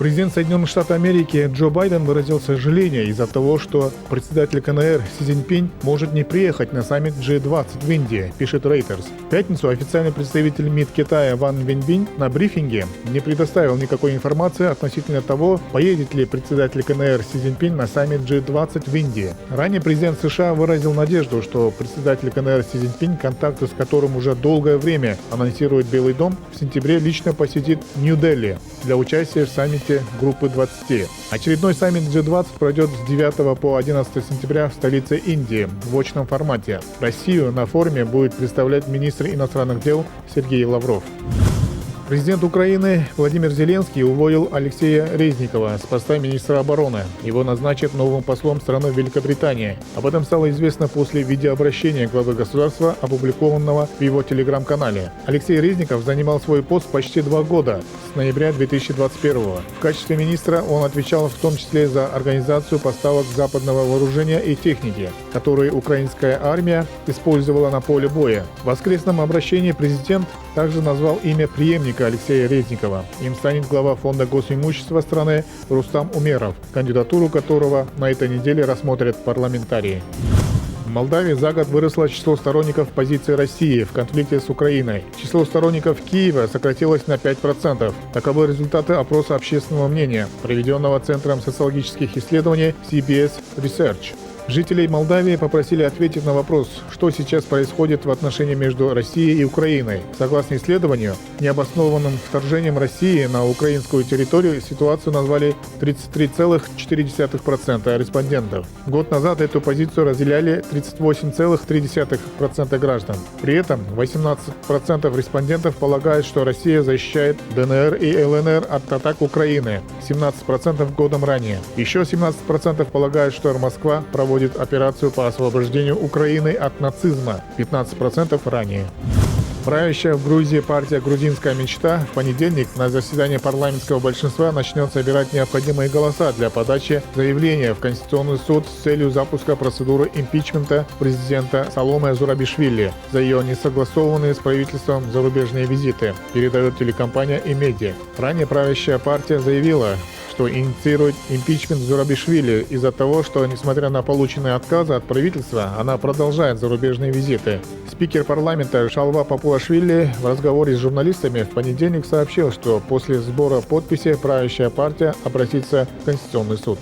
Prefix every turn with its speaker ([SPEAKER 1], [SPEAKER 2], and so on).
[SPEAKER 1] Президент Соединенных Штатов Америки Джо Байден выразил сожаление из-за того, что председатель КНР Си Цзиньпинь может не приехать на саммит G20 в Индии, пишет Reuters. В пятницу официальный представитель МИД Китая Ван Вэньбинь на брифинге не предоставил никакой информации относительно того, поедет ли председатель КНР Си Цзиньпинь на саммит G20 в Индии. Ранее президент США выразил надежду, что председатель КНР Си Цзиньпинь, контакты с которым уже долгое время анонсирует Белый дом, в сентябре лично посетит Нью-Дели для участия в саммите Группы 20. Очередной саммит G20 пройдет с 9 по 11 сентября в столице Индии в очном формате. Россию на форуме будет представлять министр иностранных дел Сергей Лавров. Президент Украины Владимир Зеленский уволил Алексея Резникова с поста министра обороны. Его назначат новым послом страны в Великобритании. Об этом стало известно после видеообращения главы государства, опубликованного в его телеграм-канале. Алексей Резников занимал свой пост почти 2 года, с ноября 2021 года. В качестве министра он отвечал в том числе за организацию поставок западного вооружения и техники, которые украинская армия использовала на поле боя. В воскресном обращении президент также назвал имя преемника Алексея Резникова. Им станет глава фонда госимущества страны Рустам Умеров, кандидатуру которого на этой неделе рассмотрят парламентарии. В Молдавии за год выросло число сторонников позиции России в конфликте с Украиной. Число сторонников Киева сократилось на 5%. Таковы результаты опроса общественного мнения, проведенного Центром социологических исследований CBS Research. Жителей Молдавии попросили ответить на вопрос, что сейчас происходит в отношениях между Россией и Украиной. Согласно исследованию, необоснованным вторжением России на украинскую территорию ситуацию назвали 33,4% респондентов. Год назад эту позицию разделяли 38,3% граждан. При этом 18% респондентов полагают, что Россия защищает ДНР и ЛНР от атак Украины, 17% годом ранее. Еще 17% полагают, что Москва проводит операцию по освобождению Украины от нацизма, 15% ранее. Правящая в Грузии партия «Грузинская мечта» в понедельник на заседании парламентского большинства начнет собирать необходимые голоса для подачи заявления в Конституционный суд с целью запуска процедуры импичмента президента Саломе Зурабишвили за ее несогласованные с правительством зарубежные визиты, передает телекомпания «Имедиа». Ранее правящая партия заявила, что инициирует импичмент Зурабишвили из-за того, что, несмотря на полученные отказы от правительства, она продолжает зарубежные визиты. Спикер парламента Шалва Папуашвили в разговоре с журналистами в понедельник сообщил, что после сбора подписей правящая партия обратится в Конституционный суд.